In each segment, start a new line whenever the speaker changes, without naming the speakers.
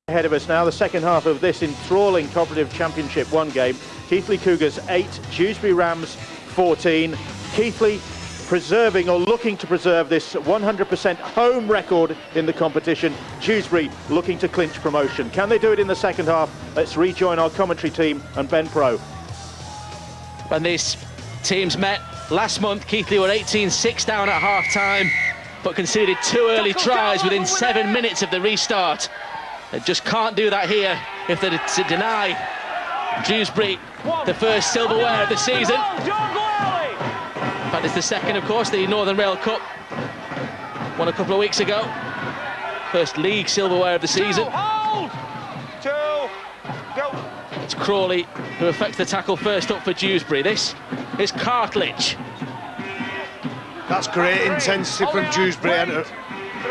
Ahead of us now, the second half of this enthralling Cooperative Championship 1 game. Keighley Cougars 8, Dewsbury Rams 14. Keighley preserving or looking to preserve this 100% home record in the competition. Dewsbury looking to clinch promotion. Can they do it in the second half? Let's rejoin our commentary team and Ben Pro.
When these teams met last month, Keighley were 18-6 down at half-time, but conceded 2 early tries within 7 minutes of the restart. They just can't do that here if they're to deny Dewsbury the first silverware of the season. In fact, it's the second, of course, the Northern Rail Cup, won a couple of weeks ago. First league silverware of the season. It's Crawley who effects the tackle first up for Dewsbury. This is Cartledge.
That's great intensity from Dewsbury. And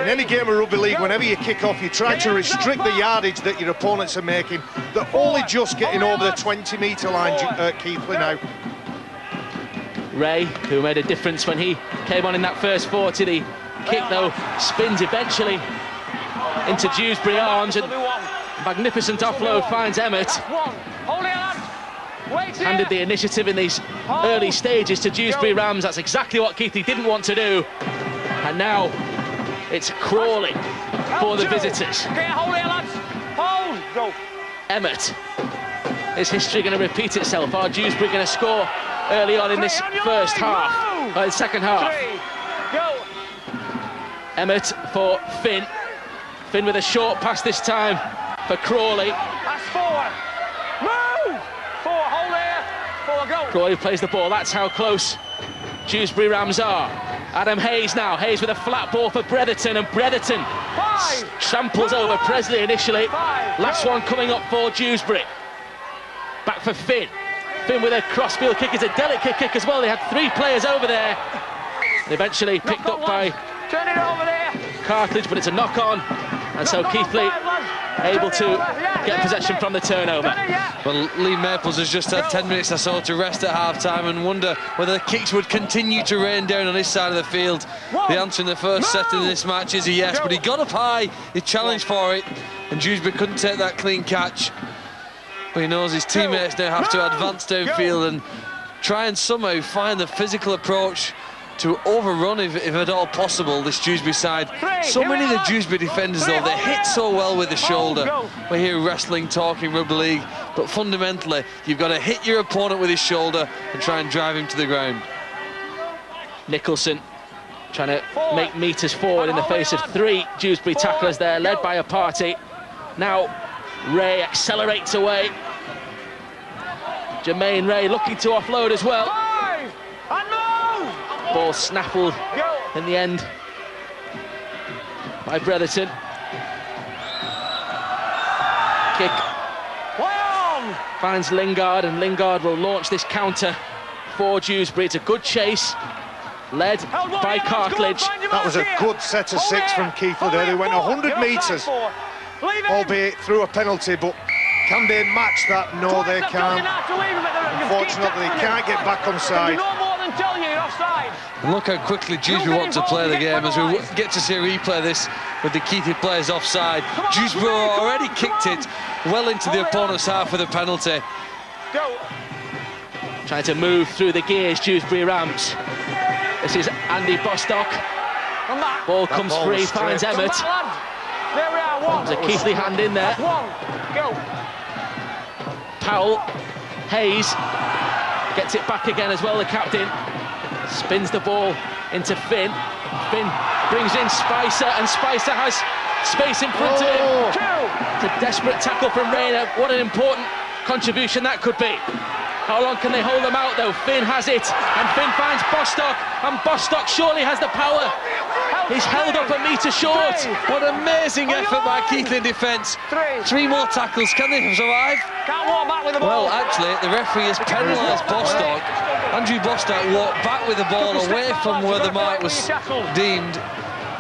in any game of rugby league, whenever you kick off, you try to restrict the yardage that your opponents are making. They're only just getting over the 20-metre line, Keighley now.
Ray, who made a difference when he came on in that first 40. The kick, though, spins eventually into Dewsbury arms, and magnificent offload finds Emmett. Handed the initiative in these early stages to Dewsbury Rams. That's exactly what Keighley didn't want to do. And now it's Crawley for the visitors. Emmett. Is history going to repeat itself? Are Dewsbury going to score early on in this first half, or the second half? Emmett for Finn. Finn with a short pass this time for Crawley. Crawley plays the ball. That's how close Dewsbury Rams are. Adam Hayes now. Hayes with a flat ball for Bretherton, and Bretherton tramples over Presley initially. Last one coming up for Dewsbury. Back for Finn. Finn with a crossfield kick. It's a delicate kick as well. They had 3 players over there. And eventually picked up by Cartledge, but it's a knock-on. And so Keighley able to get possession from the turnover.
Well, Lee Maples has just had 10 minutes or so to rest at half-time and wonder whether the kicks would continue to rain down on his side of the field. The answer in the first set in this match is a yes, but he got up high, he challenged for it, and Dewsbury couldn't take that clean catch. But he knows his teammates now have to advance downfield and try and somehow find the physical approach to overrun, if at all possible, this Dewsbury side. So many of the Dewsbury defenders, though, they hit so well with the shoulder. We're here wrestling, talking rugby league, but fundamentally, you've got to hit your opponent with his shoulder and try and drive him to the ground.
Nicholson trying to make metres forward in the face of 3 Dewsbury tacklers there, led by a party. Now Ray accelerates away. Jermaine Ray looking to offload as well. Ball snaffled in the end by Bretherton. Kick finds Lingard, and Lingard will launch this counter for Dewsbury. It's a good chase, led by Cartledge.
That was a good set of 6 from Keighley there. They went 100 metres, albeit through a penalty, but can they match that? No, they can't. Unfortunately, they can't get back on side.
And look how quickly Dewsbury want to play the game as we get to see a replay of this with the Keighley players offside. Dewsbury already kicked it well into the opponent's half with a penalty.
Trying to move through the gears, Dewsbury Rams. This is Andy Bostock. Ball comes free, finds Emmett. There's a Keighley hand in there. Powell, Hayes gets it back again as well, the captain. Spins the ball into Finn. Finn brings in Spicer, and Spicer has space in front of him. It's a desperate tackle from Rayner. What an important contribution that could be. How long can they hold them out, though? Finn has it, and Finn finds Bostock, and Bostock surely has the power. He's held up a metre short.
What an amazing effort by Keighley in defence. 3 more tackles, can they survive?
Can't walk back with the ball.
Well, actually, the referee has penalised Bostock. Andrew Bostock walked back with the ball away from where the mark was deemed.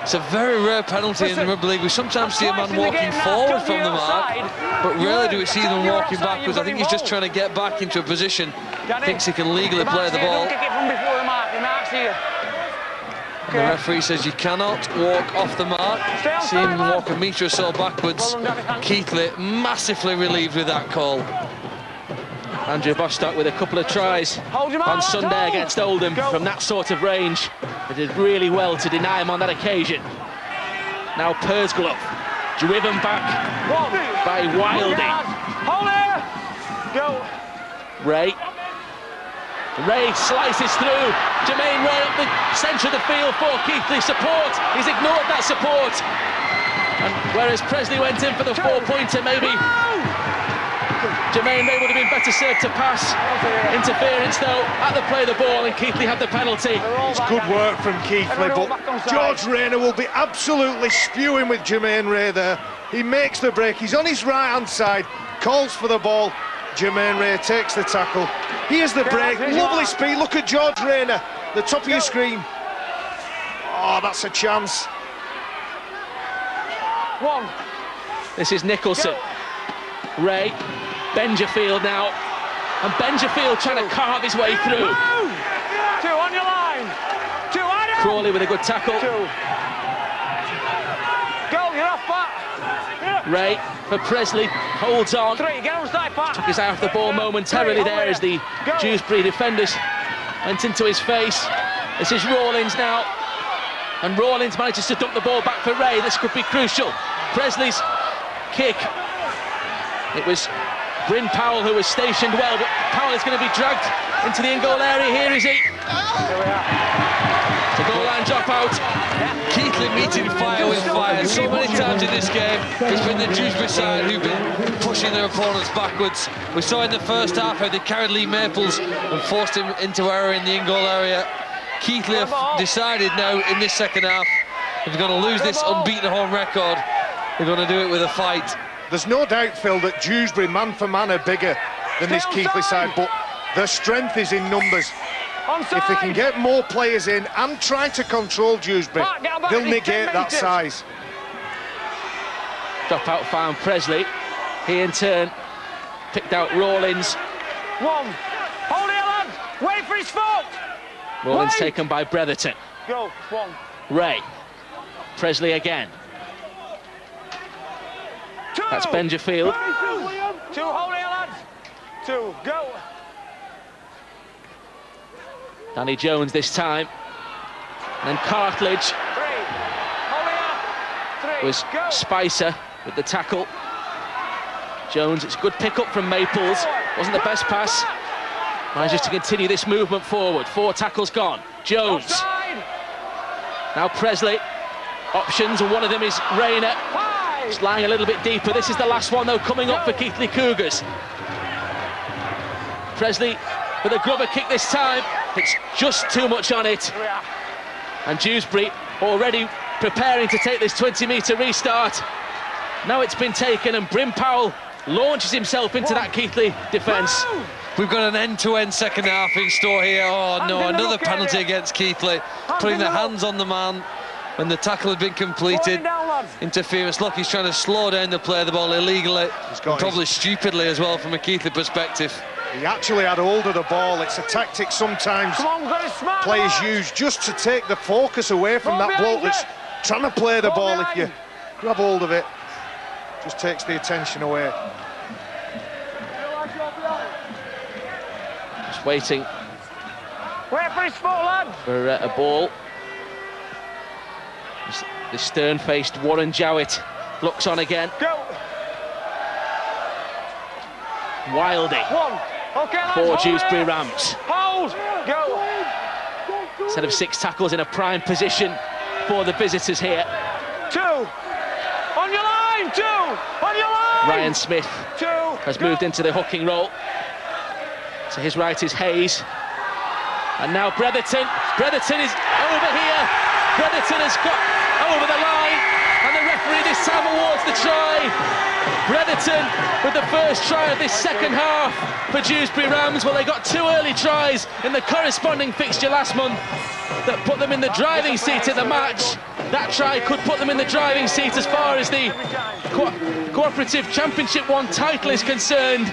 It's a very rare penalty in the rugby league. We sometimes see a man walking forward from the mark, but rarely do we see them walking backwards. I think he's just trying to get back into a position, thinks he can legally play the ball. The referee says you cannot walk off the mark. See him walk a metre or so backwards. Keighley massively relieved with that call.
Andrew Bostock with a couple of tries on Sunday against Oldham from that sort of range. They did really well to deny him on that occasion. Now Pursglove, driven back by Wilding. Ray slices through. Jermaine Ray up the centre of the field for Keighley. Support. He's ignored that support. And whereas Presley went in for the 4-pointer, maybe Jermaine Ray would have been better served to pass. Interference though at the play of the ball, and Keighley had the penalty.
It's good work from Keighley, but George Rayner will be absolutely spewing with Jermaine Ray there. He makes the break. He's on his right hand side, calls for the ball. Jermaine Ray takes the tackle. Here's the break, lovely speed. Look at George Rayner, the top of your screen. Oh, that's a chance.
This is Nicholson. Ray, Benjafield now, and Benjafield trying to carve his way through.
Two on your line. Two on it.
Crawley with a good tackle.
Go, you're off back.
Ray for Presley, holds on.
Get on side, Pat.
Took his eye off the ball momentarily there as the Dewsbury defenders went into his face. This is Rawlins now, and Rawlins manages to dump the ball back for Ray. This could be crucial. Presley's kick. It was Bryn Powell who was stationed well, but Powell is going to be dragged into the in-goal area. Here is he. The goal line drop out.
Keighley meeting fire with fire. So many times in this game, it's been the Dewsbury side who've been pushing their opponents backwards. We saw in the first half how they carried Lee Maples and forced him into error in the in-goal area. Keighley have decided now in this second half, if they're going to lose this unbeaten home record, they're going to do it with a fight.
There's no doubt, Phil, that Dewsbury, man for man, are bigger than this Keighley side, but their strength is in numbers. If they can get more players in and try to control Dewsbury, they'll negate that size.
Drop out found Presley. He in turn picked out Rawlins.
Hold it, lad. Wait for his foot.
Rawlins taken by Bretherton.
Go,
Ray. Presley again. That's Benjafield.
Two, hold it, lads. Two, go.
Danny Jones this time. And then Cartledge. It was Spicer with the tackle. Jones, it's a good pick up from Maples. Wasn't the best pass. Manages to continue this movement forward. 4 tackles gone. Jones. Now Presley. Options, and one of them is Rayner. It's lying a little bit deeper. This is the last one, though, coming up for Keighley Cougars. Presley with a grubber kick this time. It's just too much on it. And Dewsbury already preparing to take this 20-metre restart. Now it's been taken, and Bryn Powell launches himself into that Keighley defence.
We've got an end-to-end second half in store here. Oh no, another penalty against Keighley. Putting the hands on the man when the tackle had been completed. Interference. Look, he's trying to slow down the play of the ball illegally. Probably stupidly as well from a Keighley perspective.
He actually had hold of the ball. It's a tactic sometimes players use just to take the focus away from that bloke that's trying to play the ball. If you grab hold of it, just takes the attention away.
Just waiting
Wait for his foot, lad.
for a ball. The stern-faced Warren Jowett looks on again.
Go.
Wilding. For Dewsbury Rams.
Hold. Go.
Instead of 6 tackles in a prime position for the visitors here.
2. On your line. 2. On your line.
Ryan Smith
2.
has moved into the hooking role. To his right is Hayes. And now Bretherton. Bretherton is over here. Bretherton has got over the line. And the referee this time awards the try. Bretherton with the first try of this second half for Dewsbury Rams. Well, they got 2 early tries in the corresponding fixture last month that put them in the driving seat in the match. That try could put them in the driving seat as far as the Cooperative Championship 1 title is concerned.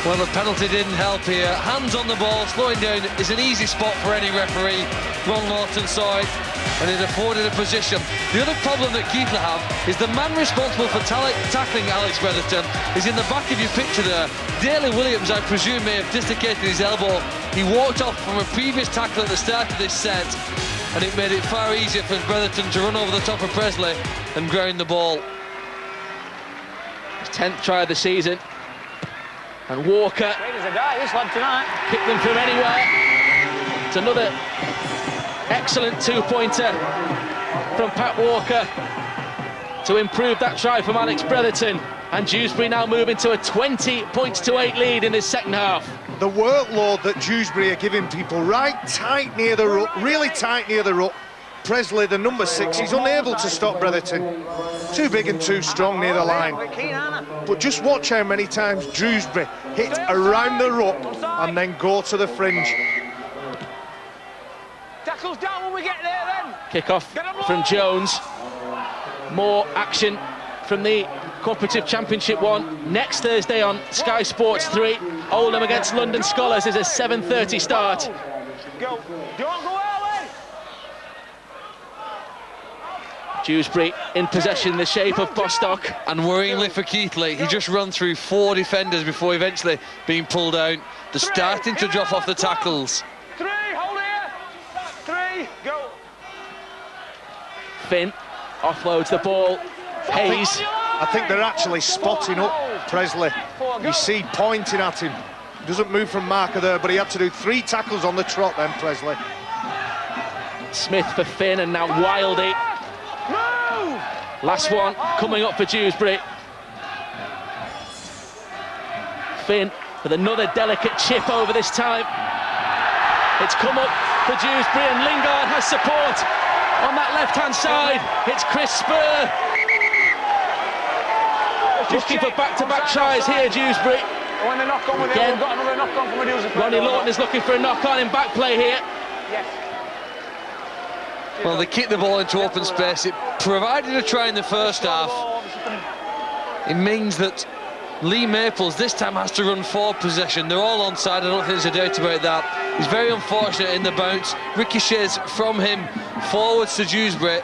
Well, the penalty didn't help here. Hands on the ball, slowing down is an easy spot for any referee. Ron Lawton saw it, and it afforded a position. The other problem that Keighley have is the man responsible for tackling Alex Bretherton is in the back of your picture there. Daley Williams, I presume, may have dislocated his elbow. He walked off from a previous tackle at the start of this set, and it made it far easier for Bretherton to run over the top of Presley and ground the ball.
His 10th try of the season. And Walker kicked them from anywhere. It's another excellent two-pointer from Pat Walker to improve that try from Alex Bretherton. And Dewsbury now moving to a 20-8 lead in this second half.
The workload that Dewsbury are giving people right tight near the ruck, really tight near the ruck. Presley, the number 6, he's unable to stop Bretherton. Too big and too strong near the line. But just watch how many times Dewsbury hit around the ruck and then go to the fringe.
Tackles down when we get there then.
Kick-off from Jones. More action from the Cooperative Championship 1 next Thursday on Sky Sports 3. Oldham against London Scholars is a 7:30 start.
Go. Don't go early.
Dewsbury in possession in the shape of Bostock.
And worryingly for Keighley, he just ran through 4 defenders before eventually being pulled out. They're starting to drop off the tackles.
3, hold here. 3, go.
Finn offloads the ball. Hayes.
I think they're actually spotting up Presley. You see pointing at him. Doesn't move from marker there, but he had to do 3 tackles on the trot then, Presley.
Smith for Finn, and now Wildy. Last one coming up for Dewsbury. Finn with another delicate chip over this time. It's come up for Dewsbury, and Lingard has support on that left-hand side. It's Chris Spur. Looking for back-to-back tries here, Dewsbury.
When the knock on with it, we've got another knock on from a Dewsbury.
Ronnie Lawton is looking for a knock-on in back play here.
Yes.
Well, they kicked the ball into open space. It provided a try in the first half. It means that Lee Maples this time has to run forward possession. They're all onside, I don't think there's a doubt about that. He's very unfortunate in the bounce. Ricochets from him forwards to Dewsbury.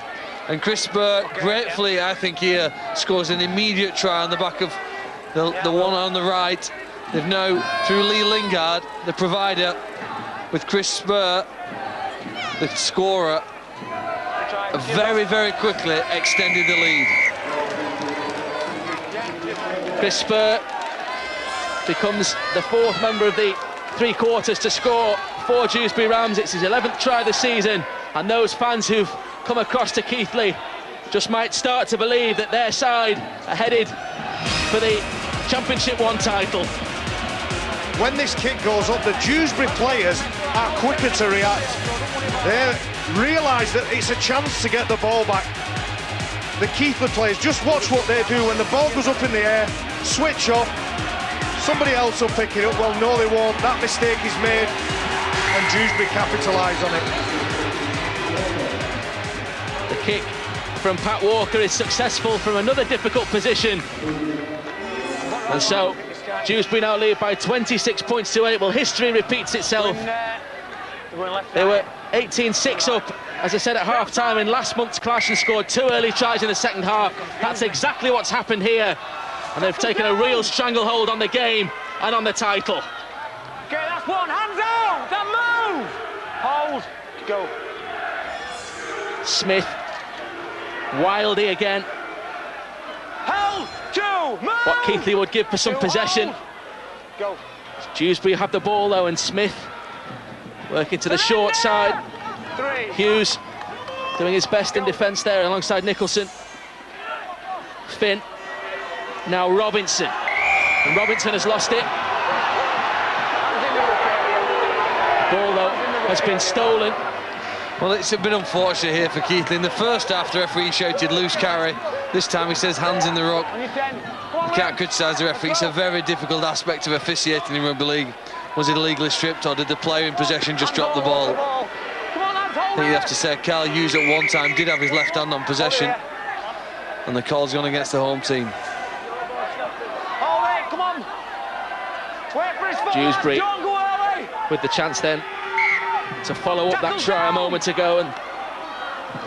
And Chris Spur, gratefully, I think here, scores an immediate try on the back of the one on the right. They've now, through Lee Lingard, the provider, with Chris Spur, the scorer, very, very quickly extended the lead.
Chris Spur becomes the 4th member of the 3 quarters to score for Dewsbury Rams. It's his 11th try of the season, and those fans who've come across to Keighley just might start to believe that their side are headed for the Championship 1 title.
When this kick goes up, the Dewsbury players are quicker to react. They realise that it's a chance to get the ball back. The Keighley players, just watch what they do when the ball goes up in the air, switch off, somebody else will pick it up. Well, no, they won't. That mistake is made, and Dewsbury capitalise on it.
The kick from Pat Walker is successful from another difficult position. And so Dewsbury now lead by 26 points to 8. Well, history repeats itself. They were 18-6 up, as I said, at half-time in last month's clash and scored 2 early tries in the second half. That's exactly what's happened here. And they've taken a real stranglehold on the game and on the title.
Okay, that's one. Hands out. That move. Hold. Go.
Smith. Wildy again.
Hold. 2. Move.
What Keighley would give for some possession.
Go.
Dewsbury have the ball though, and Smith working to the short side.
3.
Hughes doing his best in defence there alongside Nicholson. Finn. Now Robinson. And Robinson has lost it. Ball though has been stolen.
Well, it's a bit unfortunate here for Keighley. In the first half, the referee shouted loose carry. This time he says hands in the ruck. You can't criticise the referee. It's a very difficult aspect of officiating in rugby league. Was it illegally stripped, or did the player in possession just drop the ball? I think you have to say Carl Hughes at one time did have his left hand on possession, and the call's gone against the home team.
Hold it, come on. Quick.
Dewsbury with the chance then to follow up that try a moment ago and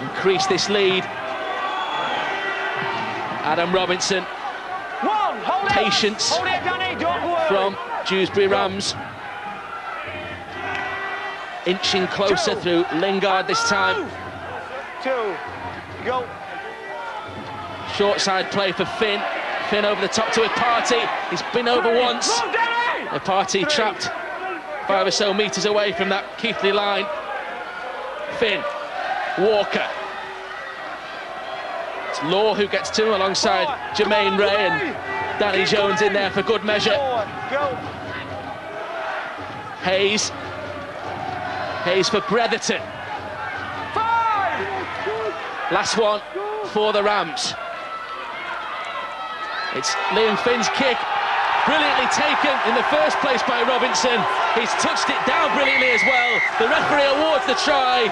increase this lead. Adam Robinson, patience from Dewsbury Rams, inching closer through Lingard this time. Short side play for Finn. Finn over the top to Ipati. He's been over once. Ipati trapped 5 or so metres away from that Keighley line. Finn, Walker. It's Law who gets to him alongside Jermaine Ray, and Danny Jones in there for good measure. Hayes. Hayes for Bretherton. Last one for the Rams. It's Liam Finn's kick, brilliantly taken in the first place by Robinson. He's touched it down brilliantly as well. The referee awards the try,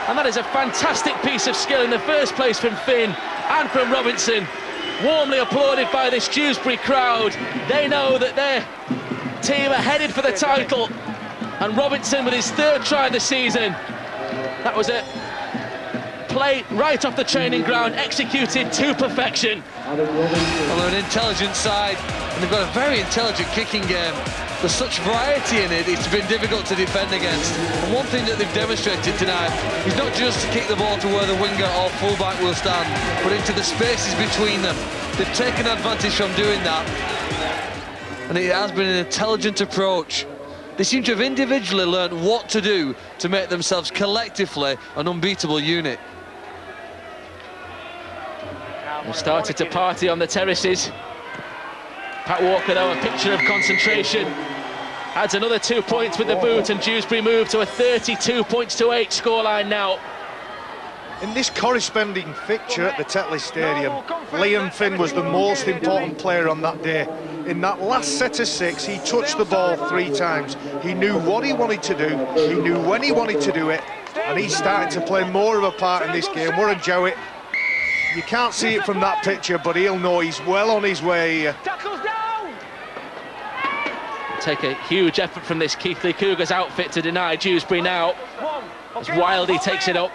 and that is a fantastic piece of skill in the first place from Finn and from Robinson. Warmly applauded by this Dewsbury crowd. They know that their team are headed for the title, and Robinson with his 3rd try of the season. That was a play right off the training ground, executed to perfection.
Well, they're an intelligent side, and they've got a very intelligent kicking game. There's such variety in it, it's been difficult to defend against. And one thing that they've demonstrated tonight is not just to kick the ball to where the winger or fullback will stand, but into the spaces between them. They've taken advantage from doing that, and it has been an intelligent approach. They seem to have individually learned what to do to make themselves collectively an unbeatable unit.
They've started to party on the terraces. Pat Walker, though, a picture of concentration. Adds another 2 points with the boot, and Dewsbury move to a 32-8 scoreline now.
In this corresponding fixture at the Tetley Stadium, Liam Finn was the most important player on that day. In that last set of 6, he touched the ball 3 times. He knew what he wanted to do, he knew when he wanted to do it, and he's starting to play more of a part in this game. Warren Jowett, you can't see it from that picture, but he'll know he's well on his way here.
Take a huge effort from this Keighley Cougars outfit to deny Dewsbury now, as Wildy takes it up.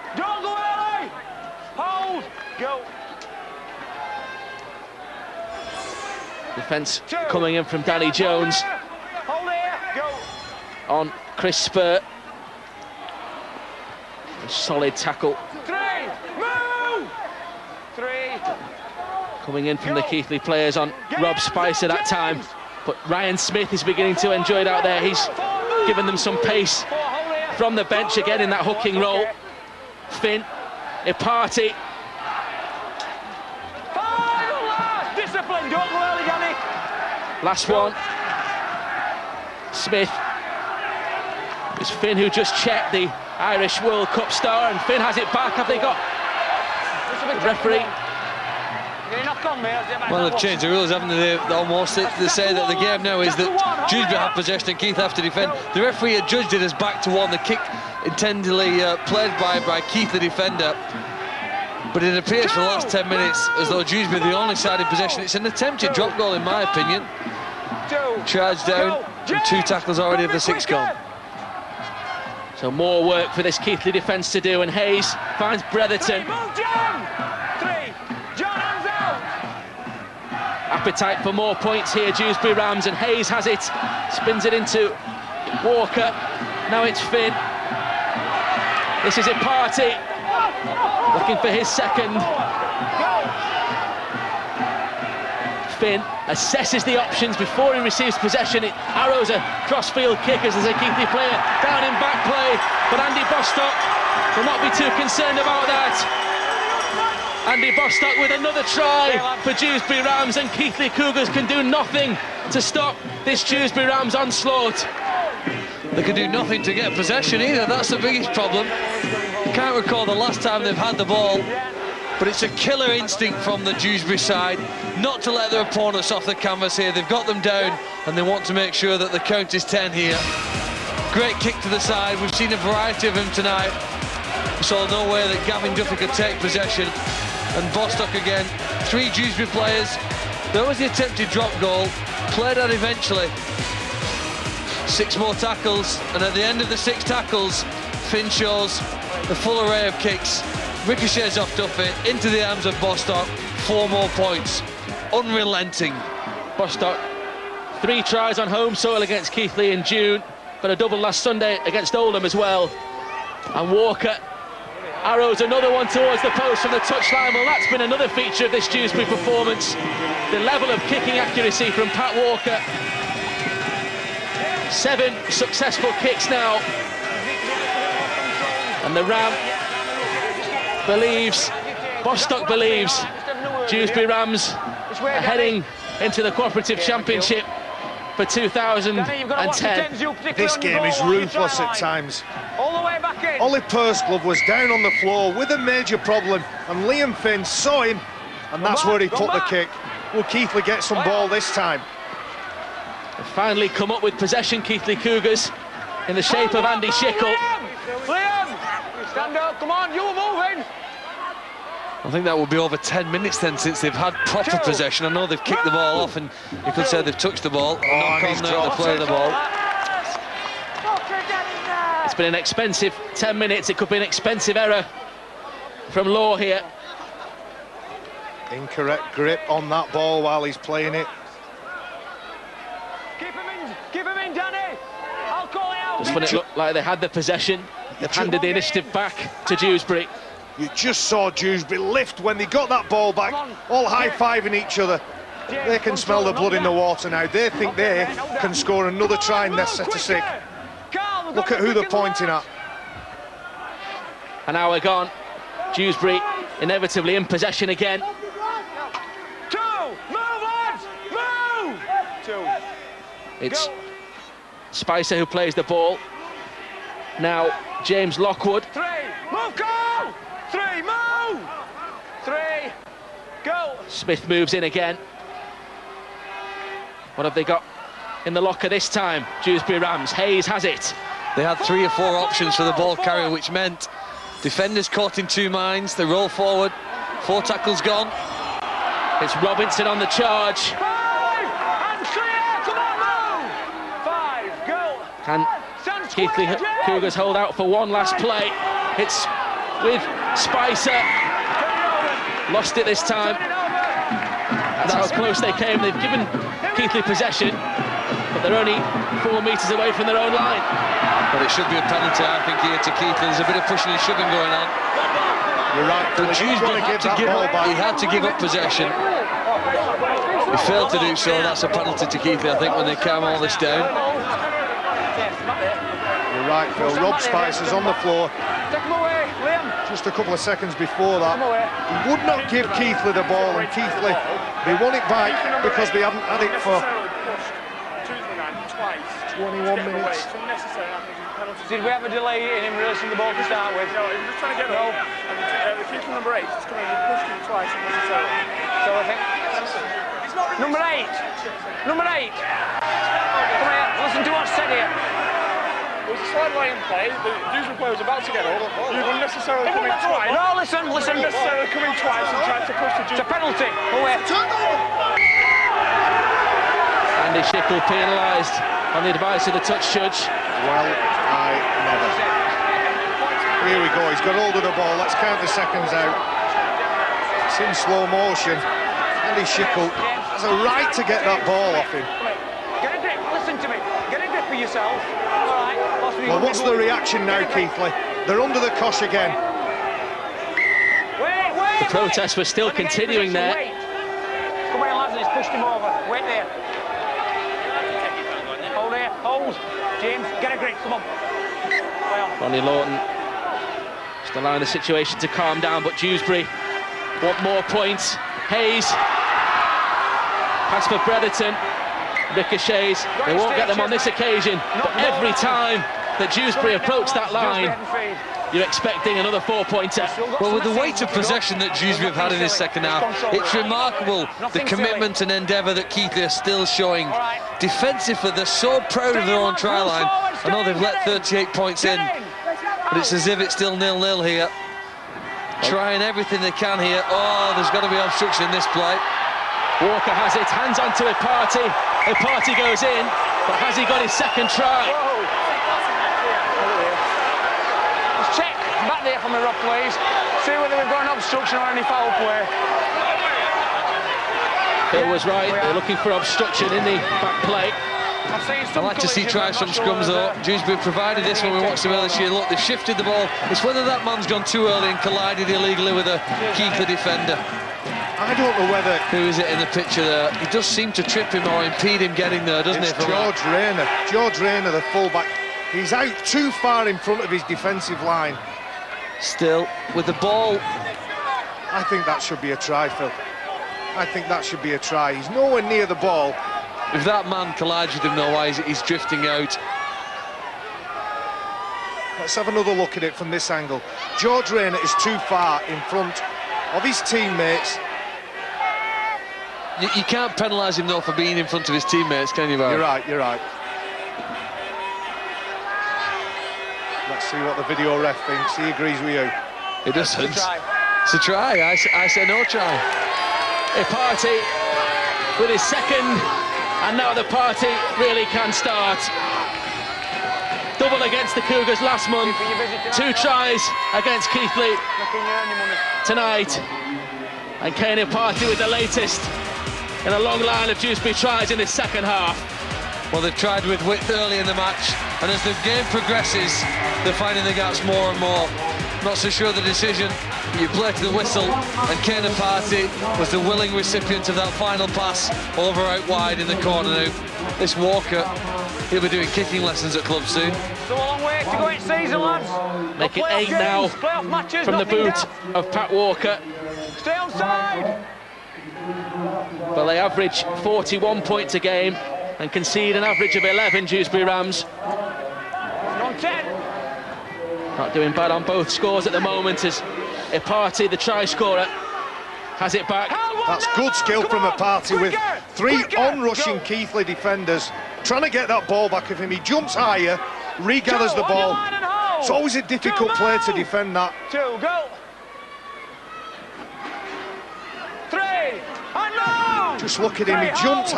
Defence coming in from Danny Jones on Chris Spur. A solid tackle coming in from the Keighley players on Rob Spicer that time, but Ryan Smith is beginning to enjoy it out there. He's given them some pace from the bench again in that hooking role. Finn, Ipati.
Discipline, don't go early, Danny.
Last one. Smith. It's Finn who just checked the Irish World Cup star, and Finn has it back. Have they got the referee?
Well, they've changed the rules, haven't they? Almost. They say that the game now is that Dewsbury have possession and Keith have to defend. The referee had judged it as back to 1, the kick intendedly played by Keith, the defender. But it appears for the last 10 minutes as though Dewsbury are the only side in possession. It's an attempted drop goal, in my opinion. Charge down, and 2 tackles already of the 6 gone.
So more work for this Keighley defence to do, and Hayes finds Bretherton. Appetite for more points here, Dewsbury Rams, and Hayes has it, spins it into Walker. Now it's Finn. This is Ipati, looking for his 2nd. Finn assesses the options before he receives possession. It arrows a cross-field kick as there's a Keighley player down in back play, but Andy Bostock will not be too concerned about that. Andy Bostock with another try for Dewsbury Rams, and Keighley Cougars can do nothing to stop this Dewsbury Rams onslaught.
They can do nothing to get possession either, that's the biggest problem. Can't recall the last time they've had the ball, but it's a killer instinct from the Dewsbury side not to let their opponents off the canvas here. They've got them down, and they want to make sure that the count is 10 here. Great kick to the side, we've seen a variety of them tonight. We saw no way that Gavin Duffy could take possession. And Bostock again, 3 Dewsbury players. There was the attempted drop goal, played out eventually. 6 more tackles, and at the end of the 6 tackles, Finn shows the full array of kicks, ricochets off Duffy, into the arms of Bostock, 4 more points. Unrelenting.
Bostock, 3 tries on home soil against Keighley in June, got a double last Sunday against Oldham as well. And Walker arrows another one towards the post from the touchline. Well, that's been another feature of this Dewsbury performance. The level of kicking accuracy from Pat Walker. 7 successful kicks now. And the Ram believes, Bostock believes, Dewsbury Rams are heading into the Cooperative Championship for 2010.
This game is ruthless at times. Ollie Pursglove was down on the floor with a major problem, and Liam Finn saw him, and that's where he put the kick. Will Keighley get some ball this time?
They've finally come up with possession, Keighley Cougars, in the shape of Andy Schickel.
Liam, stand up, come on, you're moving.
I think that will be over 10 minutes then since they've had proper possession. I know they've kicked the ball off, and you could say they've touched the ball. Knock on now, the play of the ball.
It's been an expensive 10 minutes. It could be an expensive error from Law here.
Incorrect grip on that ball while he's playing it.
Keep him in, Danny. I'll call it out.
Just when it looked like they had the possession, they've handed the initiative back to Dewsbury.
You just saw Dewsbury lift when they got that ball back, all high-fiving each other. They can smell the blood in the water now. They think they can score another try in their set of 6. Look at who they're pointing at.
An hour gone. Dewsbury inevitably in possession again.
2, move lads, move! 2.
It's Spicer who plays the ball. Now James Lockwood.
3, move, go! 3, move! 3, go!
Smith moves in again. What have they got in the locker this time? Dewsbury Rams. Hayes has it.
They had 3 or 4 options for the ball carrier, which meant defenders caught in 2 minds. They roll forward. 4 tackles gone.
It's Robinson on the charge.
5 and clear! Come on, move! 5, go!
Can Keighley Cougars hold out for one last play? It's with Spicer. Lost it this time. That's how close they came. They've given Keighley possession, but they're only 4 metres away from their own line.
But it should be a penalty, I think, here to Keighley. There's a bit of pushing and shoving going on.
You're right,
But Dewsbury had to give up possession. He failed to do so. That's a penalty to Keighley, I think, when they calm all this down.
You're right, Phil. Rob Spicer's on the floor.
Take him away, Liam.
Just a couple of seconds before that, he would not give Keighley the ball, and Keighley, they won it back because they haven't had it for 21 minutes.
Did we have a delay in him releasing the ball to start with?
No, he was just trying to get up. And the keeper number 8 is coming and pushed him twice unnecessarily.
So I think... Number 8! Number 8! Come here, listen to what's said here.
It was a slide line play. The Dewsbury player was about to get up. You've unnecessarily come in twice.
No, listen.
Unnecessarily come in twice and tried to push the Dewsbury.
It's a penalty. Away.
Andy Schickel penalised on the advice of the touch judge.
Well, I never. Here we go, he's got hold of the ball. Let's count the seconds out. It's in slow motion. Andy Schickel has a right to get that ball off him.
Get a grip. Listen to me. Get a grip for yourself. All right.
Well, what's the reaction now, Keighley? They're under the cosh again.
Wait.
The protests were still continuing there.
Wait. Come here, lads. He's pushed him over. Wait there. Hold there. Hold. James, get a grip. Come on.
Ronnie Lawton just allowing the situation to calm down, but Dewsbury want more points. Hayes, pass for Bretherton, ricochets. They won't get them on this occasion, but every time that Dewsbury approach that line, you're expecting another 4-pointer.
Well, with the weight of possession that Dewsbury have had in this second half, it's remarkable the commitment and endeavour that Keighley are still showing. Defensively, they're so proud of their own try line. I know they've let 38 points in, but it's as if it's still 0-0 here. Trying everything they can here. Oh, there's got to be obstruction in this play.
Walker has it, hands onto Ipati. Ipati goes in, but has he got his second try?
Just check back there for me, Rob, please. See whether we've got an obstruction or any foul play.
Phil was right, they're looking for obstruction in the back play.
I like to see tries from scrums though. Dewsbury provided this when we watched them earlier this year. Look, they've shifted the ball. It's whether that man's gone too early and collided illegally with a Keighley defender.
I don't know whether...
Who is it in the picture there? He does seem to trip him or impede him getting there, doesn't
it's
he?
George Rayner. George Rayner, the fullback. He's out too far in front of his defensive line.
Still, with the ball...
I think that should be a try, Phil. I think that should be a try. He's nowhere near the ball.
If that man collides with him, no, why he's drifting out.
Let's have another look at it from this angle. George Rayner is too far in front of his teammates.
You can't penalise him, though, for being in front of his teammates, can you, Barry?
You're right, you're right. Let's see what the video ref thinks. He agrees with you.
He doesn't. It's a try. I say no try.
Ipati with his second, and now the party really can start. Double against the Cougars last month, 2 tries against Keighley tonight, and Kane Ipati with the latest in a long line of Dewsbury tries in this second half.
Well, they've tried with width early in the match, and as the game progresses, they're finding the gaps more and more. Not so sure of the decision. You play to the whistle, and Kane Ipati was the willing recipient of that final pass over out wide in the corner now. This Walker, he'll be doing kicking lessons at club soon.
So a long way to go in season, lads.
Make it 8 now from the boot of Pat Walker.
Stay on side.
But they average 41 points a game and concede an average of 11, Dewsbury Rams.
On 10.
Not doing bad on both scores at the moment as Ipati, the try scorer, has it back.
That's good skill from Ipati with 3 on-rushing Keighley defenders trying to get that ball back of him. He jumps higher, regathers the ball. It's always a difficult play to defend that.
2, go. 3, and no!
Just look at him, he jumped.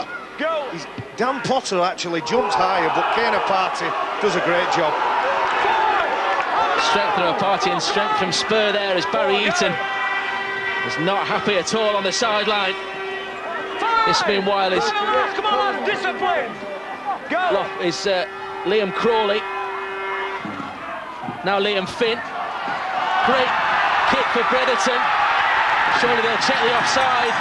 Dan Potter actually jumped higher, but Kane Ipati does a great job.
Strength from Ipati and strength from Spur there as Barry Eaton is not happy at all on the sideline. This meanwhile is
Come on, lads, discipline. Go.
Is Liam Crawley. Now Liam Finn. Great kick for Bredderton. Surely they'll check the offside.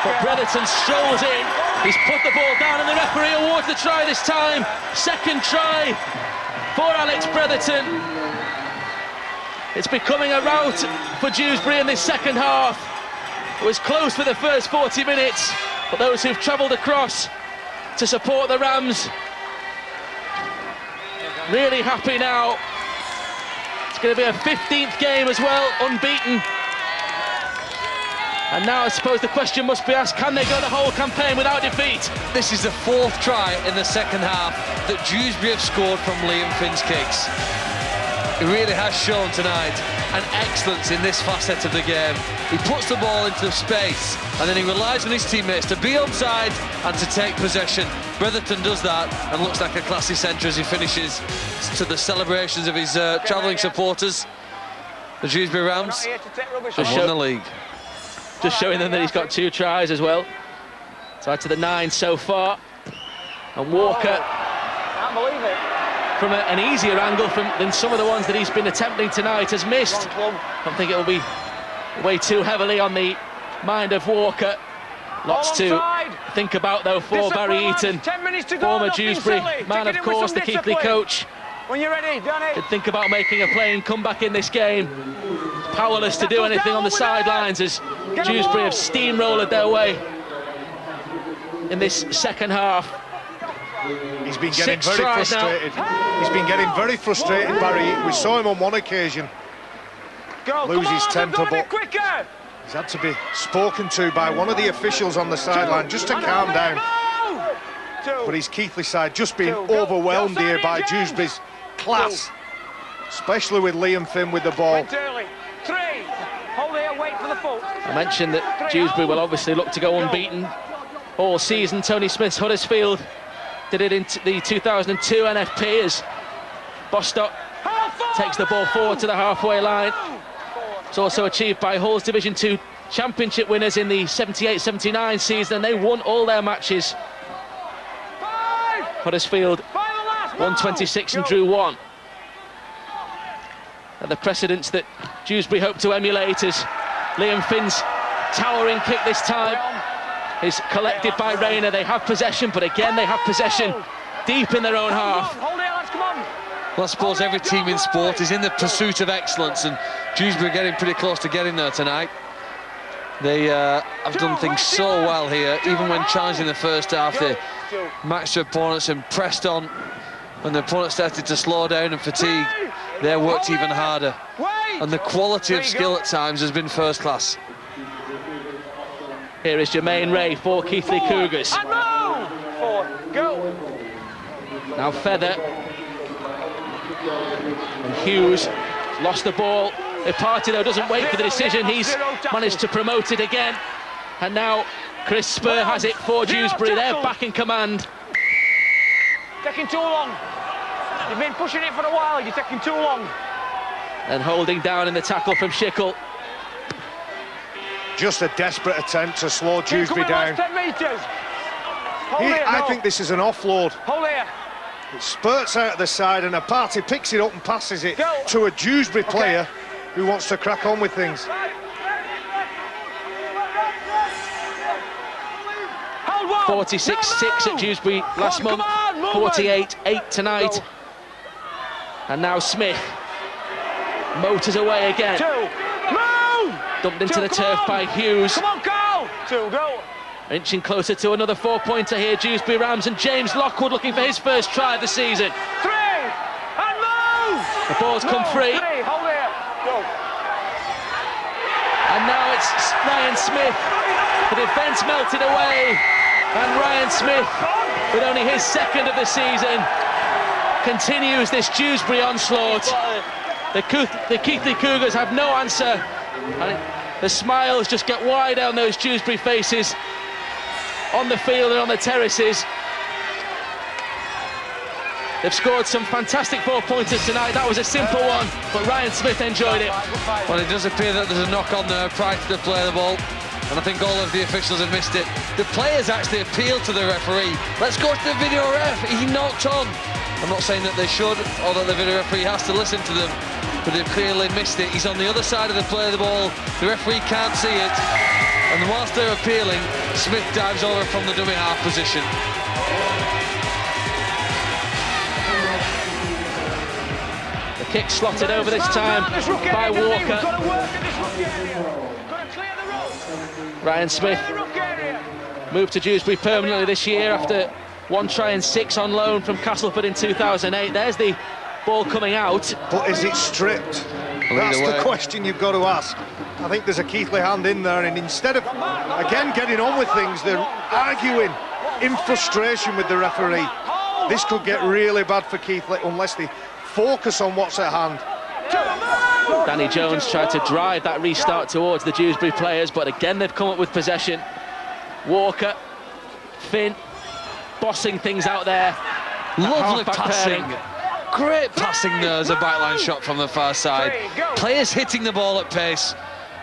But Bredderton strolls in. He's put the ball down and the referee awards the try this time. Second try for Alex Bredderton. It's becoming a rout for Dewsbury in this second half. It was close for the first 40 minutes, but those who've travelled across to support the Rams really happy now. It's going to be a 15th game as well, unbeaten. And now I suppose the question must be asked, can they go the whole campaign without defeat?
This is the 4th try in the second half that Dewsbury have scored from Liam Finn's kicks. He really has shown tonight an excellence in this facet of the game. He puts the ball into space and then he relies on his teammates to be onside and to take possession. Bretherton does that and looks like a classy centre as he finishes to the celebrations of his travelling supporters. The Dewsbury Rams have won the league.
Just showing them that he's got 2 tries as well. Tied to the 9 so far. And Walker,
Can't believe it.
from an easier angle than some of the ones that he's been attempting tonight, has missed. I don't think it will be way too heavily on the mind of Walker. Lots to think about though for Barry Eaton, former Dewsbury man, of course, the Keighley coach.
When you're ready, Danny.
Could think about making a playing comeback in this game. Powerless to do anything on the sidelines as Dewsbury have steamrolled their way in this second half.
He's been getting very frustrated. He's been getting very frustrated, Barry. We saw him on one occasion lose his temper, but he's had to be spoken to by one of the officials on the sideline just to calm down. But his Keighley side just being overwhelmed here by Dewsbury's class, especially with Liam Finn with the ball.
3, hold here, wait for the 4.
I mentioned that Dewsbury will obviously look to go unbeaten all season. Tony Smith's Huddersfield did it in the 2002 NFP as Bostock takes the ball forward to the halfway line. It's also achieved by Hull's Division 2 Championship winners in the 78-79 season, and they won all their matches. Huddersfield won 26 and drew 1. And the precedents that Dewsbury hope to emulate as Liam Finn's towering kick this time is collected by Rayner. They have possession, but again they have possession deep in their own half.
Well, I suppose every team in sport is in the pursuit of excellence, and Dewsbury are getting pretty close to getting there tonight. They have done things so well here, even when challenged in the first half. They matched their opponents and pressed on. When the opponent started to slow down and fatigue, they worked even harder. And the quality of skill at times has been first class.
Here is Jermaine Ray for Keighley Cougars. Now Feather. And Hughes lost the ball. Ipati, though, doesn't wait for the decision. He's managed to promote it again. And now Chris Spur has it for Dewsbury. They're back in command.
Taking too long. You've been pushing it for a while. You're taking too long.
And holding down in the tackle from Schickel.
Just a desperate attempt to slow Dewsbury down.
10 metres.
I think this is an offload.
Hold here.
It spurts out the side and a party picks it up and passes it to a Dewsbury player who wants to crack on with things.
46-6 at Dewsbury last month, 48-8 tonight. And now Smith motors away again. Dumped into the turf by Hughes.
Come on, Carl! Go!
Inching closer to another 4-pointer here, Dewsbury Rams, and James Lockwood looking for his first try of the season.
3, and move!
The ball's come free.
3, hold here, go.
And now it's Ryan Smith. The defence melted away, and Ryan Smith, with only his second of the season, continues this Dewsbury onslaught. The Keighley Cougars have no answer, and the smiles just get wider on those Dewsbury faces on the field and on the terraces. They've scored some fantastic 4-pointers tonight. That was a simple one, but Ryan Smith enjoyed it.
Well, it does appear that there's a knock on there prior to the play of the ball, and I think all of the officials have missed it. The players actually appealed to the referee. Let's go to the video ref. He knocked on. I'm not saying that they should or that the video referee has to listen to them, but they've clearly missed it. He's on the other side of the play of the ball. The referee can't see it. And whilst they're appealing, Smith dives over from the dummy half position.
The kick slotted over this time by Walker. Ryan Smith moved to Dewsbury permanently this year after 1 try and 6 on loan from Castleford in 2008. There's the ball coming out.
But is it stripped? That's the question you've got to ask. I think there's a Keighley hand in there, and instead of, again, getting on with things, they're arguing in frustration with the referee. This could get really bad for Keighley unless they focus on what's at hand.
Danny Jones tried to drive that restart towards the Dewsbury players, but again they've come up with possession. Walker, Finn, bossing things out there.
Lovely passing. Great passing there as a backline shot from the far side. Players hitting the ball at pace.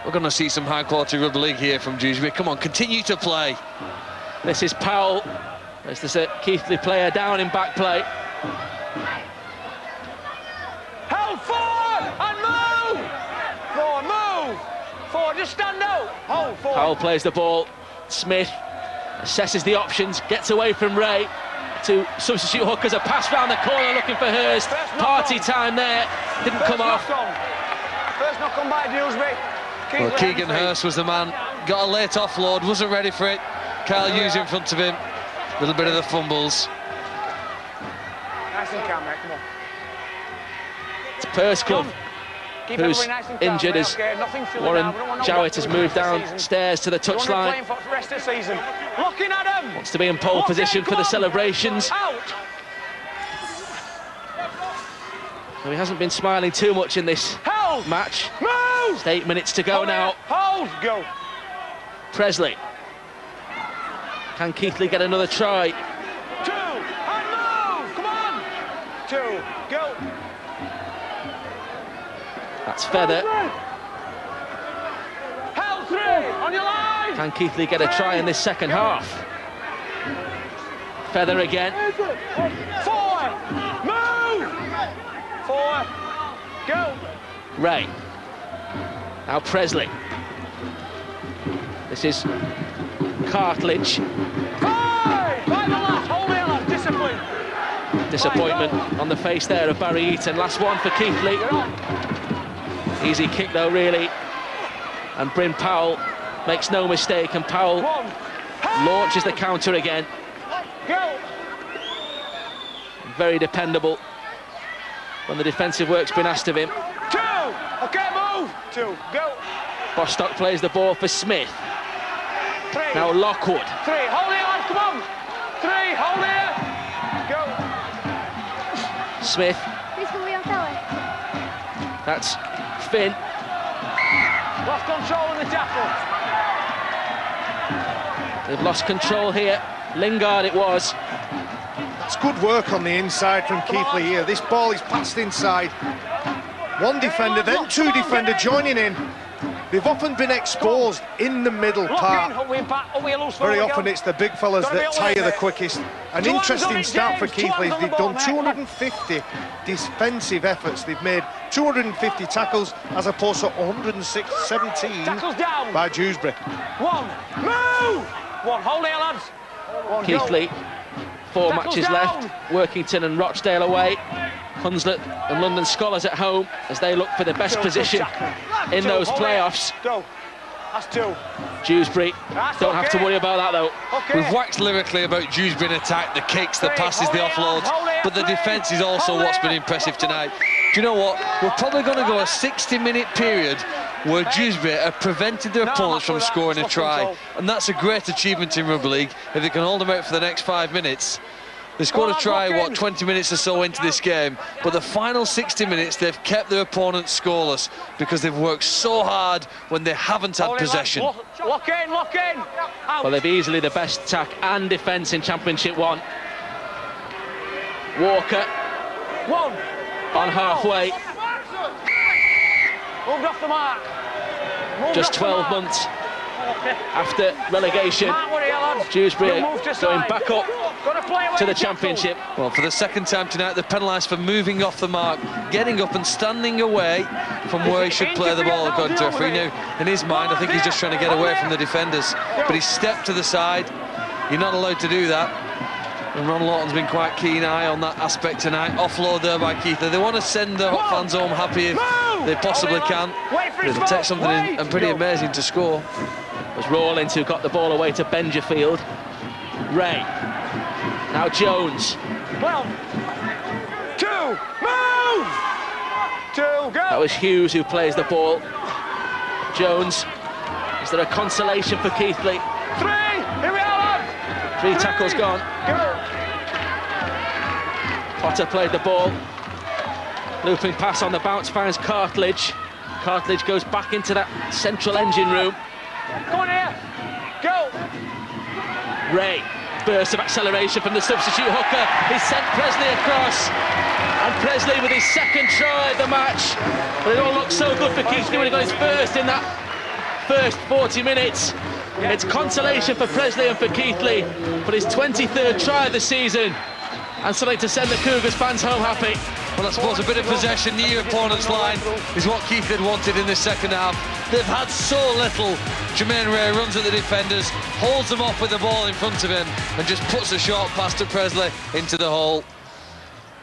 We're going to see some high-quality rugby league here from Dewsbury. Come on, continue to play.
This is Powell. There's a Keighley player down in back play.
Hold forward and move! Forward, move! Forward, just stand out. Hold forward.
Powell plays the ball. Smith assesses the options, gets away from Ray to substitute hookers. A pass round the corner looking for Hurst. Party time there. Didn't come off.
First knock on by Dewsbury.
Well, Keegan Hurst was the man. Got a late offload, wasn't ready for it. Kyle Hughes in front of him. A little bit of the fumbles.
Nice and calm, mate. Come on.
It's Perskov, who's injured as Warren Jowett has moved downstairs to the touchline. Wants to be in pole position for the celebrations. So he hasn't been smiling too much in this match. Just 8 minutes to go now.
Hold, go.
Presley. Can Keighley get another try?
2, and move, come on. 2, go.
That's Feather.
Held 3, on your line.
Can Keighley get a try in this second half? Feather again.
4, move. 4, go.
Ray. Now Presley. This is Cartledge.
5, the last, hold it, lad, discipline.
Disappointment on the face there of Barry Eaton. Last one for Keighley. Easy kick though, really. And Bryn Powell makes no mistake, and Powell launches the counter again.
Go.
Very dependable when the defensive work's been asked of him.
2, okay, move. 2, go.
Bostock plays the ball for Smith.
3.
Now Lockwood.
3, hold it, lad, come on. 3, hold it. Go.
Smith. That's Finn.
Lost control in the tackle.
They've lost control here. Lingard it was.
It's good work on the inside from Keighley here. This ball is passed inside. One defender, then 2 defender joining in. They've often been exposed in the middle part. Very often it's the big fellas that tire the quickest. An interesting stat for Keighley is they've done 250 defensive efforts. They've made 250 tackles as opposed to 117 by Dewsbury.
1, move. 1, hold it, lads. 1,
Keighley, 4
Tackles
matches
down.
left. Workington and Rochdale away. Hunslet and London Scholars at home as they look for the best position in those playoffs.
Go. That's 2.
Dewsbury
That's
don't have to
okay.
worry about that though.
Okay.
We've waxed lyrically about Dewsbury in attack, the kicks, the passes, the offloads, but the defence is also what's been impressive tonight. Do you know what? We're probably going to go a 60-minute period where Dewsbury have prevented their opponents from scoring a try, and that's a great achievement in rugby league. If they can hold them out for the next 5 minutes. They scored a try, what, 20 minutes or so into this game, but the final 60 minutes they've kept their opponents scoreless because they've worked so hard when they haven't had possession.
Lock in, lock in. Out.
Well, they've easily the best attack and defence in Championship 1. Walker
1.
on halfway.
Moved off the mark. Moved
Just
off the
12
mark.
months after relegation. Dewsbury going back up to the Championship.
Well, for the second time tonight, they're penalised for moving off the mark, getting up and standing away from where he should play the ball, according to referee. Now, in his mind, I think he's just trying to get away from the defenders, but he stepped to the side. You're not allowed to do that. And Ron Lawton's been quite keen eye on that aspect tonight. Offload there by Keighley. They want to send the Hot fans home happy if they possibly can. But it'll take something and pretty amazing to score.
It was Rawlins who got the ball away to Benjerfield. Ray. Now Jones.
1, 2, move. 2, go.
That was Hughes who plays the ball. Jones. Is there a consolation for Keighley?
3, here we are, lads.
3 tackles gone.
Go.
Potter played the ball. Looping pass on the bounce finds Cartledge. Cartledge goes back into that central engine room.
Come on here. Go.
Ray. Burst of acceleration from the substitute hooker. He sent Presley across. And Presley with his second try of the match. But it all looked so good for Keighley when he got his first in that first 40 minutes. It's consolation for Presley and for Keighley for his 23rd try of the season. And something to send the Cougars fans home happy.
Well, I suppose a bit of possession near your opponent's line is what Keighley had wanted in the second half. They've had so little. Jermaine Ray runs at the defenders, holds them off with the ball in front of him, and just puts a short pass to Presley into the hole.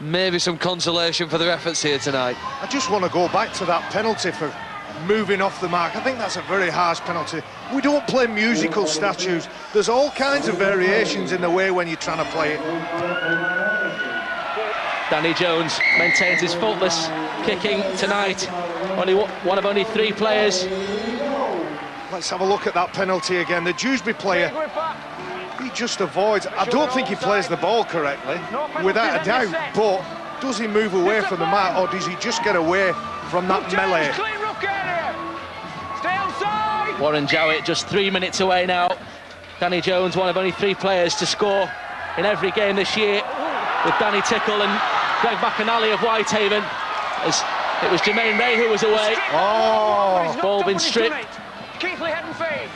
Maybe some consolation for their efforts here tonight.
I just want to go back to that penalty for moving off the mark. I think that's a very harsh penalty. We don't play musical statues. There's all kinds of variations in the way when you're trying to play it.
Danny Jones maintains his faultless kicking tonight. Only one of only 3 players.
Let's have a look at that penalty again. The Dewsbury player, he just avoids. I don't think he plays the ball correctly, without a doubt, but does he move away from the mark, or does he just get away from that melee?
Warren Jowett just 3 minutes away now. Danny Jones, one of only 3 players to score in every game this year, with Danny Tickle and Greg McAnally of Whitehaven, as it was Jermaine Ray who was away.
Oh!
Ball been stripped.
Keighley head and fade.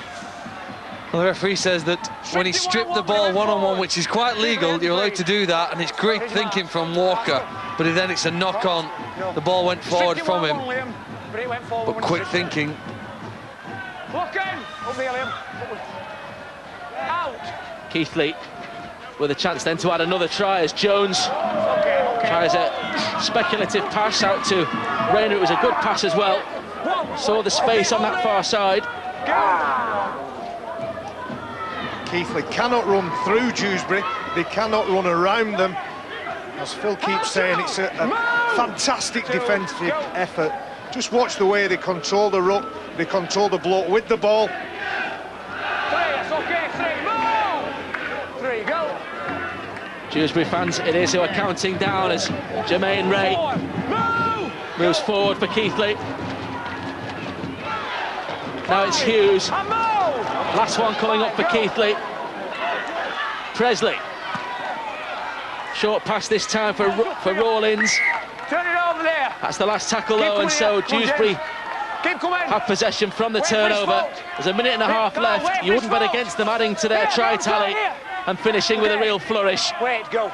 Well, the referee says that when he stripped the ball one-on-one, which is quite legal, you're allowed to do that, and it's great thinking from Walker, but then it's a knock-on. The ball went forward from him, but quick thinking.
Look in! Up there, Liam. Out!
Keighley with a chance then to add another try as Jones tries a speculative pass out to Rayner. It was a good pass as well. Saw the space on that far side.
Keighley cannot run through Dewsbury, they cannot run around them. As Phil keeps saying, it's a fantastic defensive effort. Just watch the way they control the ruck, they control the block with the ball.
3, that's okay, 3, move! 3, go!
Dewsbury fans it is who are counting down as Jermaine Ray moves forward for Keighley. Now it's Hughes. Last one coming up for Keighley. Presley. Short pass this time for Rawlins.
Turn it over there.
That's the last tackle though, and so Dewsbury have possession from the turnover. There's a minute and a half left. You wouldn't bet against them adding to their try tally and finishing with a real flourish.
Wait, go.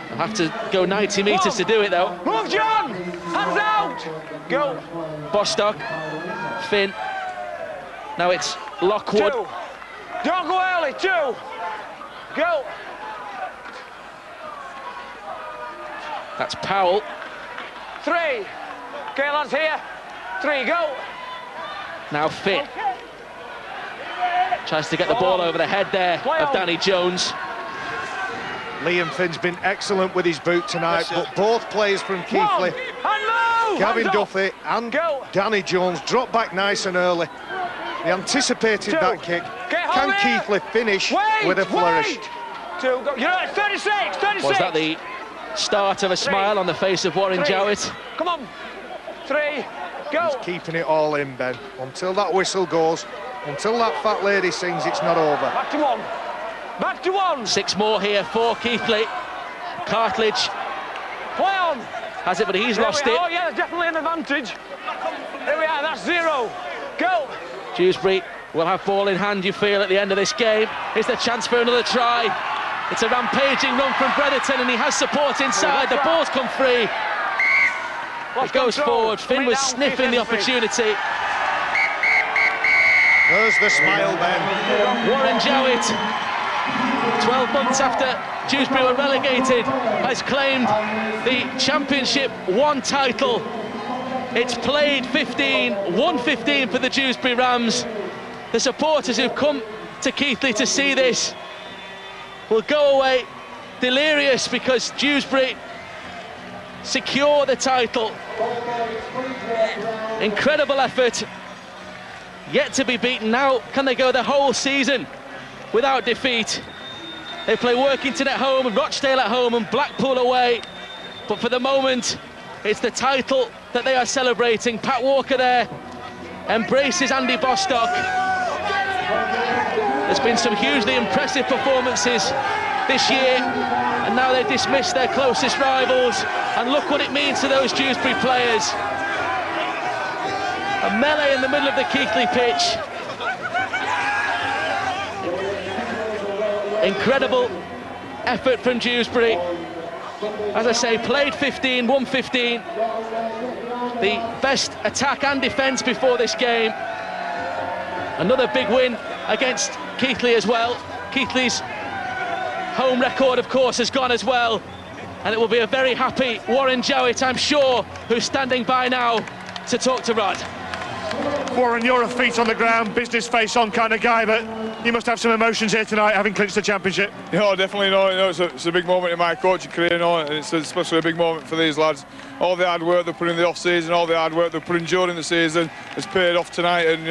They'll have to go 90 metres to do it though.
Move, John! Hands out! Go.
Bostock, Finn. Now it's Lockwood.
2. Don't go early, 2. Go.
That's Powell.
3. Okay, lads, here. 3, go.
Now Finn. Tries to get the ball over the head there of Danny Jones.
Liam Finn's been excellent with his boot tonight, but both players from Keighley, Gavin Duffy and Danny Jones, dropped back nice and early. They anticipated that kick. Can Keighley finish with a flourish?
2, go. You're right, 36, 36.
Was that the start of a smile on the face of Warren Jowett?
Come on. 3, go.
He's keeping it all in, Ben. Until that whistle goes, until that fat lady sings, it's not over.
Back to 1. Back to 1.
6 more here for Keighley. Cartledge
Play on.
has it, but he's lost it.
Oh yeah, there's definitely an advantage. Here we are, that's 0. Go.
Dewsbury will have ball in hand, you feel, at the end of this game. It's the chance for another try. It's a rampaging run from Bredderton, and he has support inside. The ball's come free. It goes forward. Finn was sniffing the opportunity.
There's the smile, Ben.
Warren Jowett, 12 months after Dewsbury were relegated, has claimed the Championship 1 title. It's played 15, won 15 for the Dewsbury Rams. The supporters who've come to Keighley to see this will go away delirious because Dewsbury secure the title. Incredible effort, yet to be beaten. Now can they go the whole season without defeat? They play Workington at home, Rochdale at home and Blackpool away, but for the moment it's the title that they are celebrating. Pat Walker there embraces Andy Bostock. There's been some hugely impressive performances this year, and now they dismiss their closest rivals, and look what it means to those Dewsbury players. A melee in the middle of the Keighley pitch. Incredible effort from Dewsbury. As I say, played 15, won 15. The best attack and defence before this game. Another big win against Keighley as well. Keighley's home record, of course, has gone as well. And it will be a very happy Warren Jowett, I'm sure, who's standing by now to talk to Rod.
Warren, you're a feet on the ground, business face on kind of guy, but you must have some emotions here tonight, having clinched the championship.
Yeah, definitely. It's a big moment in my coaching career, and it's especially a big moment for these lads. All the hard work they put in the off-season, all the hard work they put in during the season has paid off tonight, and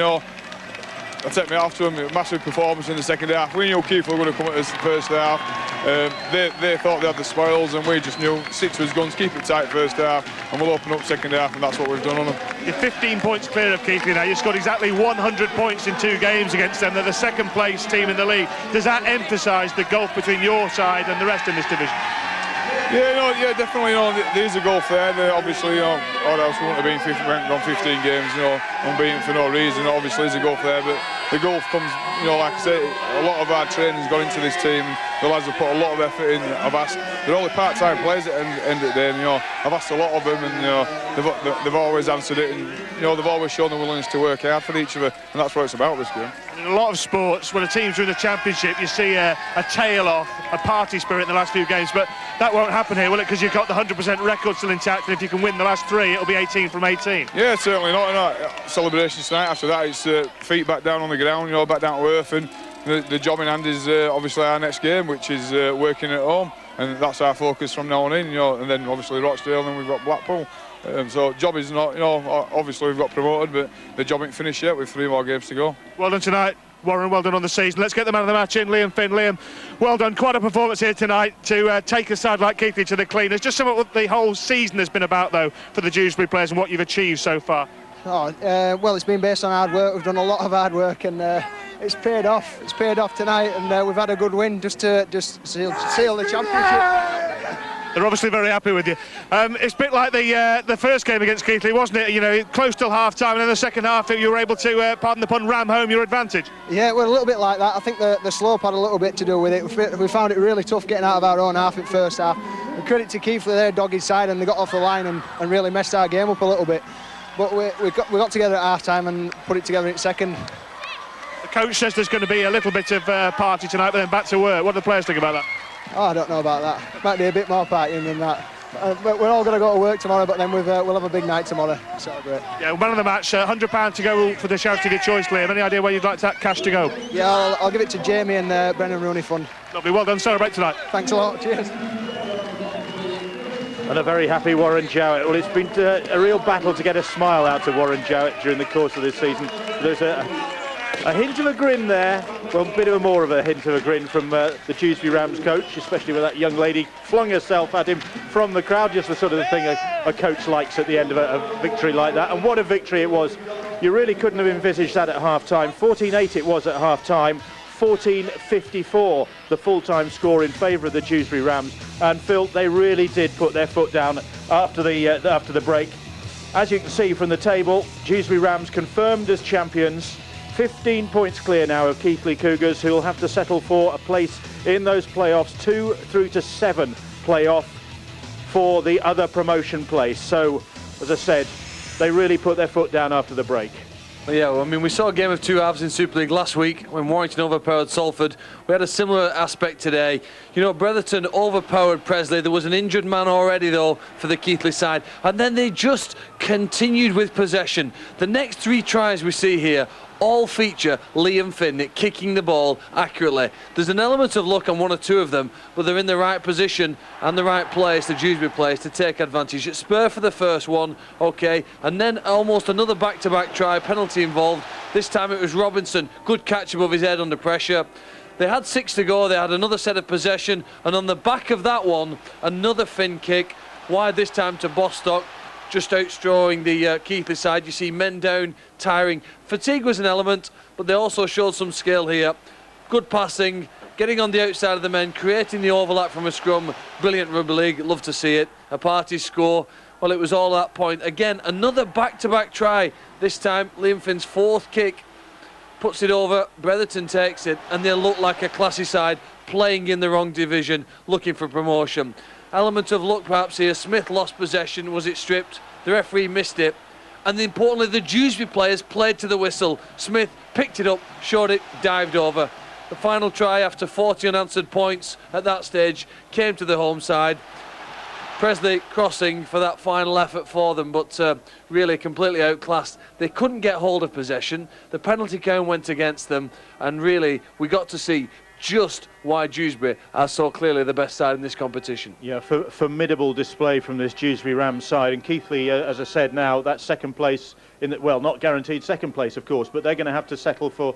take me off to them. Massive performance in the second half. We knew Keighley were going to come at us the first half. They thought they had the spoils, and we just knew stick to his guns, keep it tight first half, and we'll open up second half, and that's what we've done on them.
You're 15 points clear of Keighley now. You scored exactly 100 points in 2 games against them. They're the second place team in the league. Does that emphasise the gulf between your side and the rest in this division?
Yeah, definitely. There's a gulf there. Obviously, or else we wouldn't have gone 15 games, unbeaten for no reason. Obviously, there's a gulf there, but the gulf comes, like I say, a lot of our training's gone into this team. The lads have put a lot of effort in. They're only part-time players at the end of the day, and I've asked a lot of them, and they've always answered it, and they've always shown the willingness to work hard for each other, and that's what it's about, this game.
In a lot of sports, when a team's in the championship, you see a tail off, a party spirit in the last few games, but that won't happen here, will it? Because you've got the 100% record still intact, and if you can win the last 3, it'll be 18 from 18.
Yeah, certainly not. Celebrations tonight. After that, it's feet back down on the ground, back down to earth, and the job in hand is obviously our next game, which is working at home, and that's our focus from now on in. And then obviously Rochdale, and then we've got Blackpool. So job is not, obviously we've got promoted, but the job ain't finished yet with 3 more games to go.
Well done tonight, Warren, well done on the season. Let's get the man of the match in, Liam Finn. Liam, well done, quite a performance here tonight to take a side like Keighley to the cleaners. Just some of what the whole season has been about, though, for the Dewsbury players and what you've achieved so far.
Well, it's been based on hard work. We've done a lot of hard work, and it's paid off. It's paid off tonight, and we've had a good win just to seal the championship.
They're obviously very happy with you. It's a bit like the first game against Keighley, wasn't it? Close till half-time, and then the second half you were able to, pardon the pun, ram home your advantage.
Yeah, well, a little bit like that. I think the slope had a little bit to do with it. We found it really tough getting out of our own half in first half. And credit to Keighley, their dogged side, and they got off the line and really messed our game up a little bit. But we got together at half-time and put it together in second.
The coach says there's going to be a little bit of party tonight, but then back to work. What do the players think about that?
Oh, I don't know about that. Might be a bit more partying than that. But we're all going to go to work tomorrow, but then we'll have a big night tomorrow. Celebrate.
Yeah, man of the match, £100 to go for the charity of your choice, Liam. Any idea where you'd like that cash to go?
Yeah, I'll give it to Jamie and Brennan Rooney Fund.
Lovely, well done, celebrate tonight.
Thanks a lot, cheers.
And a very happy Warren Jowett. Well, it's been a real battle to get a smile out of Warren Jowett during the course of this season. There's a hint of a grin there, well, a bit of more of a hint of a grin from the Dewsbury Rams coach, especially when that young lady flung herself at him from the crowd, just the sort of the thing a coach likes at the end of a victory like that. And what a victory it was. You really couldn't have envisaged that at half-time. 14-8 it was at half-time, 14-54 the full-time score in favour of the Dewsbury Rams. And Phil, they really did put their foot down after the break. As you can see from the table, Dewsbury Rams confirmed as champions. 15 points clear now of Keighley Cougars, who will have to settle for a place in those playoffs, 2 through to 7 playoff for the other promotion place. So, as I said, they really put their foot down after the break.
Yeah, well, I mean, we saw a game of 2 halves in Super League last week when Warrington overpowered Salford. We had a similar aspect today. Bretherton overpowered Presley. There was an injured man already, though, for the Keighley side. And then they just continued with possession. The next 3 tries we see here all feature Liam Finn kicking the ball accurately. There's an element of luck on 1 or 2 of them, but they're in the right position and the right place, the Dewsbury place, to take advantage. Spur for the first one, okay, and then almost another back-to-back try, penalty involved. This time it was Robinson, good catch above his head under pressure. They had 6 to go, they had another set of possession, and on the back of that one, another Finn kick, wide this time to Bostock, just outstrawing the Keighley side. You see men down, tiring. Fatigue was an element, but they also showed some skill here. Good passing, getting on the outside of the men, creating the overlap from a scrum. Brilliant rugby league, love to see it. A party score. Well, it was all that point. Again, another back-to-back try. This time, Liam Finn's 4th kick puts it over. Bretherton takes it, and they look like a classy side playing in the wrong division, looking for promotion. Element of luck perhaps here. Smith lost possession. Was it stripped? The referee missed it. And importantly, the Dewsbury players played to the whistle. Smith picked it up, showed it, dived over. The final try after 40 unanswered points at that stage came to the home side. Presley crossing for that final effort for them, but really completely outclassed. They couldn't get hold of possession. The penalty count went against them, and really we got to see just why Dewsbury are so clearly the best side in this competition.
Yeah, formidable display from this Dewsbury Rams side, and Keighley, as I said, now that second place in the, well, not guaranteed second place, of course, but they're going to have to settle for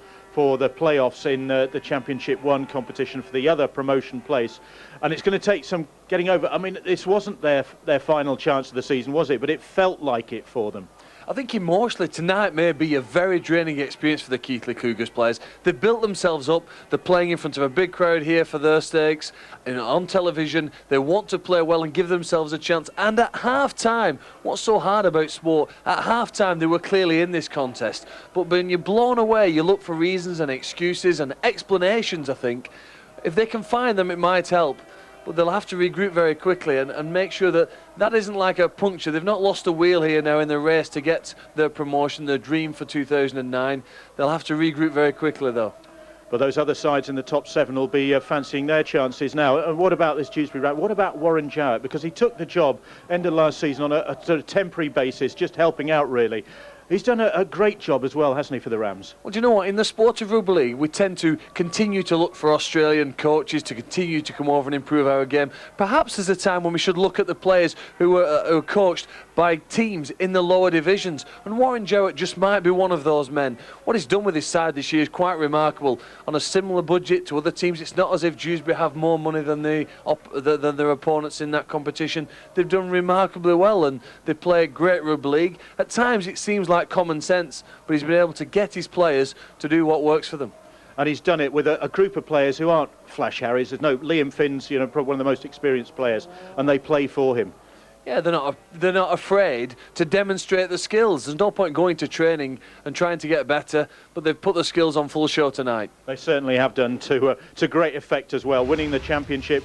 the playoffs in the Championship 1 competition for the other promotion place, and it's going to take some getting over. I mean, this wasn't their final chance of the season, was it? But it felt like it for them.
I think emotionally tonight may be a very draining experience for the Keighley Cougars players. They've built themselves up, they're playing in front of a big crowd here for their stakes, and on television, they want to play well and give themselves a chance. And at half-time, what's so hard about sport, at half-time they were clearly in this contest. But when you're blown away, you look for reasons and excuses and explanations, I think. If they can find them, it might help. But they'll have to regroup very quickly and make sure that that isn't like a puncture. They've not lost a wheel here now in the race to get their promotion, their dream for 2009. They'll have to regroup very quickly, though.
But those other sides in the top 7 will be fancying their chances now. And what about this Dewsbury Ram? What about Warren Jowett? Because he took the job end of last season on a sort of temporary basis, just helping out, really. He's done a great job as well, hasn't he, for the Rams?
Well, do you know what? In the sport of rugby league, we tend to continue to look for Australian coaches to continue to come over and improve our game. Perhaps there's a time when we should look at the players who are coached by teams in the lower divisions. And Warren Jowett just might be one of those men. What he's done with his side this year is quite remarkable. On a similar budget to other teams, it's not as if Dewsbury have more money than their opponents in that competition. They've done remarkably well and they play great rugby league. At times it seems like common sense, but he's been able to get his players to do what works for them.
And he's done it with a group of players who aren't flash Harrys. There's no Liam Finn's, you know, probably one of the most experienced players, and they play for him.
Yeah, they're not afraid to demonstrate the skills. There's no point going to training and trying to get better, but they've put the skills on full show tonight.
They certainly have done to great effect as well, winning the championship